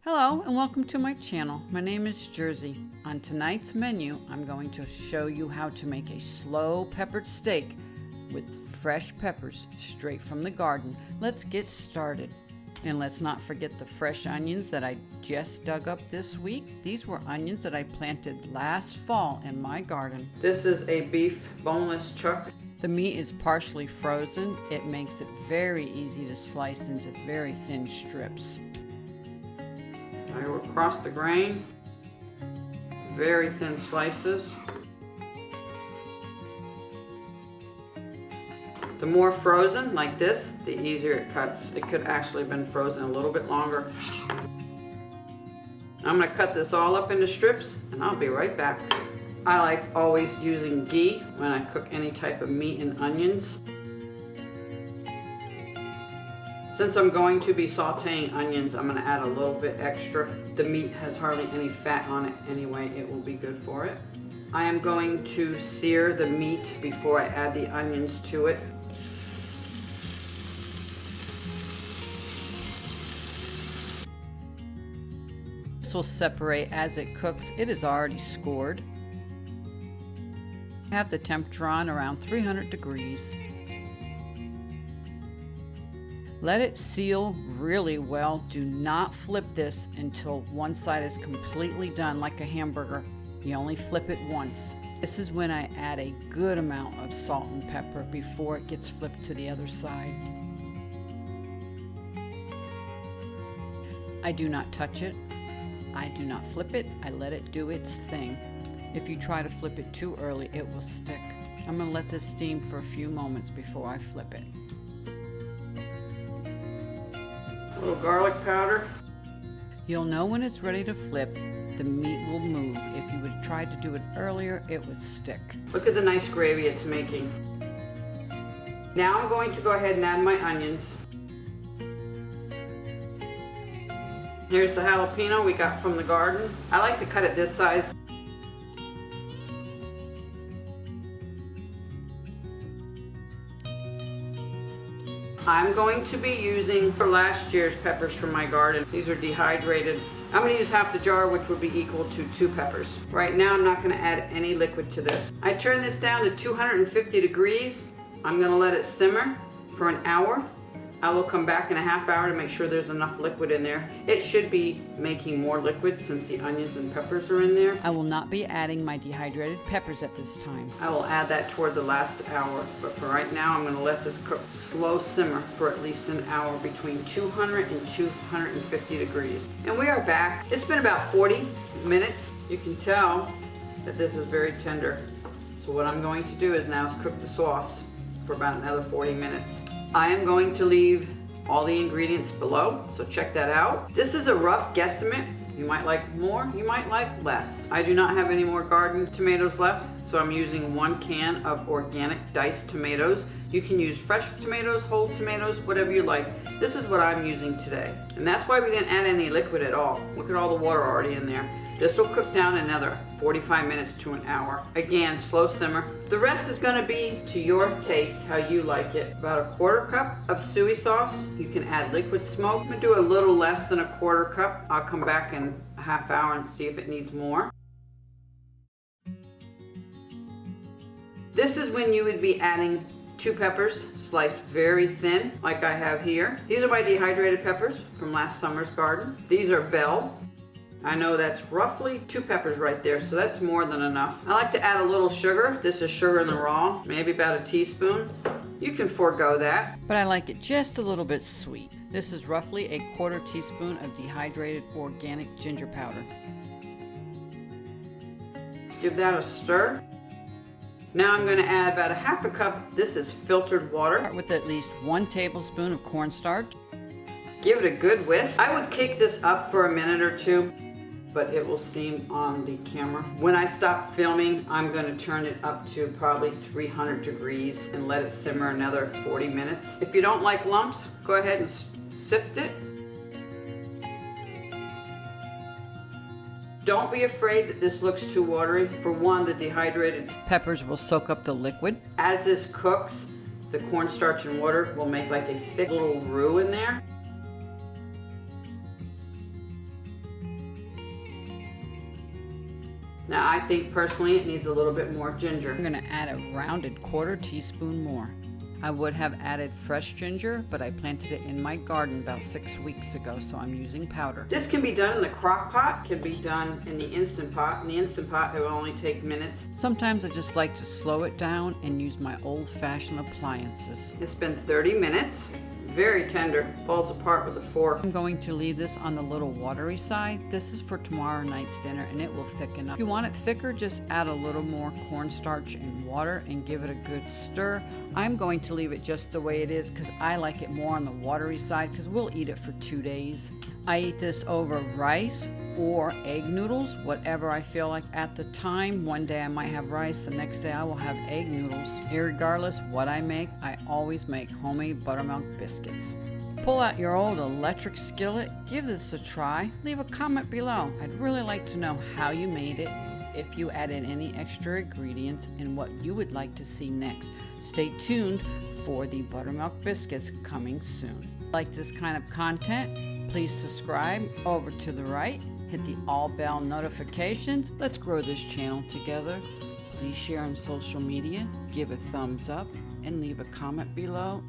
Hello and welcome to my channel. My name is Jersey. On tonight's menu, I'm going to show you how to make a slow peppered steak with fresh peppers straight from the garden. Let's get started. And let's not forget the fresh onions that I just dug up this week. These were onions that I planted last fall in my garden. This is a beef boneless chuck. The meat is partially frozen. It makes it very easy to slice into very thin strips. I go across the grain, very thin slices. The more frozen, like this, the easier it cuts. It could actually have been frozen a little bit longer. I'm going to cut this all up into strips and I'll be right back. I like always using ghee when I cook any type of meat and onions. Since I'm going to be sauteing onions, I'm going to add a little bit extra. The meat has hardly any fat on it anyway. It will be good for it. I am going to sear the meat before I add the onions to it. This will separate as it cooks. It is already scored. I have the temperature on around 300 degrees. Let it seal really well. Do not flip this until one side is completely done, like a hamburger. You only flip it once. This is when I add a good amount of salt and pepper before it gets flipped to the other side. I do not touch it. I do not flip it. I let it do its thing. If you try to flip it too early, it will stick. I'm going to let this steam for a few moments before I flip it. A little garlic powder. You'll know when it's ready to flip. The meat will move. If you would try to do it earlier, it would stick. Look at the nice gravy it's making. Now I'm going to go ahead and add my onions. Here's the jalapeno we got from the garden. I like to cut it this size. I'm going to be using for last year's peppers from my garden. These are dehydrated. I'm going to use half the jar, which will be equal to 2 peppers. Right now, I'm not going to add any liquid to this. I turn this down to 250 degrees. I'm going to let it simmer for an hour. I will come back in a half hour to make sure there's enough liquid in there. It should be making more liquid since the onions and peppers are in there. I will not be adding my dehydrated peppers at this time. I will add that toward the last hour, but for right now I'm going to let this cook slow simmer for at least an hour between 200 and 250 degrees. And we are back. It's been about 40 minutes. You can tell that this is very tender. So what I'm going to do is now is cook the sauce for about another 40 minutes. I am going to leave all the ingredients below, so check that out. This is a rough guesstimate. You might like more, you might like less. I do not have any more garden tomatoes left, so I'm using 1 can of organic diced tomatoes. You can use fresh tomatoes, whole tomatoes, whatever you like. This is what I'm using today. And that's why we didn't add any liquid at all. Look at all the water already in there. This will cook down another 45 minutes to an hour. Again, slow simmer. The rest is going to be to your taste, how you like it. About 1/4 cup of soy sauce. You can add liquid smoke. I'm going to do a little less than 1/4 cup. I'll come back in a half hour and see if it needs more. This is when you would be adding 2 peppers sliced very thin, like I have here. These are my dehydrated peppers from last summer's garden. These are bell. I know that's roughly 2 peppers right there, so that's more than enough. I like to add a little sugar. This is sugar in the raw, maybe about a teaspoon. You can forego that, but I like it just a little bit sweet. This is roughly a 1/4 teaspoon of dehydrated organic ginger powder. Give that a stir. Now I'm going to add about a 1/2 cup. This is filtered water. Start with at least 1 tablespoon of cornstarch. Give it a good whisk. I would kick this up for a minute or 2. But it will steam on the camera. When I stop filming, I'm going to turn it up to probably 300 degrees and let it simmer another 40 minutes. If you don't like lumps, go ahead and sift it. Don't be afraid that this looks too watery. For one, the dehydrated peppers will soak up the liquid. As this cooks, the cornstarch and water will make like a thick little roux in there. Now I think personally it needs a little bit more ginger. I'm gonna add a rounded 1/4 teaspoon more. I would have added fresh ginger, but I planted it in my garden about 6 weeks ago, so I'm using powder. This can be done in the crock pot, can be done in the Instant Pot. In the Instant Pot, it will only take minutes. Sometimes I just like to slow it down and use my old-fashioned appliances. It's been 30 minutes. Very tender, falls apart with a fork. I'm going to leave this on the little watery side. This is for tomorrow night's dinner and it will thicken up. If you want it thicker, just add a little more cornstarch and water and give it a good stir. I'm going to leave it just the way it is because I like it more on the watery side because we'll eat it for 2 days. I eat this over rice or egg noodles, whatever I feel like at the time. One day I might have rice, the next day I will have egg noodles. Irregardless what I make, I always make homemade buttermilk biscuits. Pull out your old electric skillet, give this a try, leave a comment below. I'd really like to know how you made it, if you added any extra ingredients, and what you would like to see next. Stay tuned for the buttermilk biscuits coming soon. Like this kind of content, please subscribe over to the right, hit the all bell notifications. Let's grow this channel together. Please share on social media, give a thumbs up, and leave a comment below.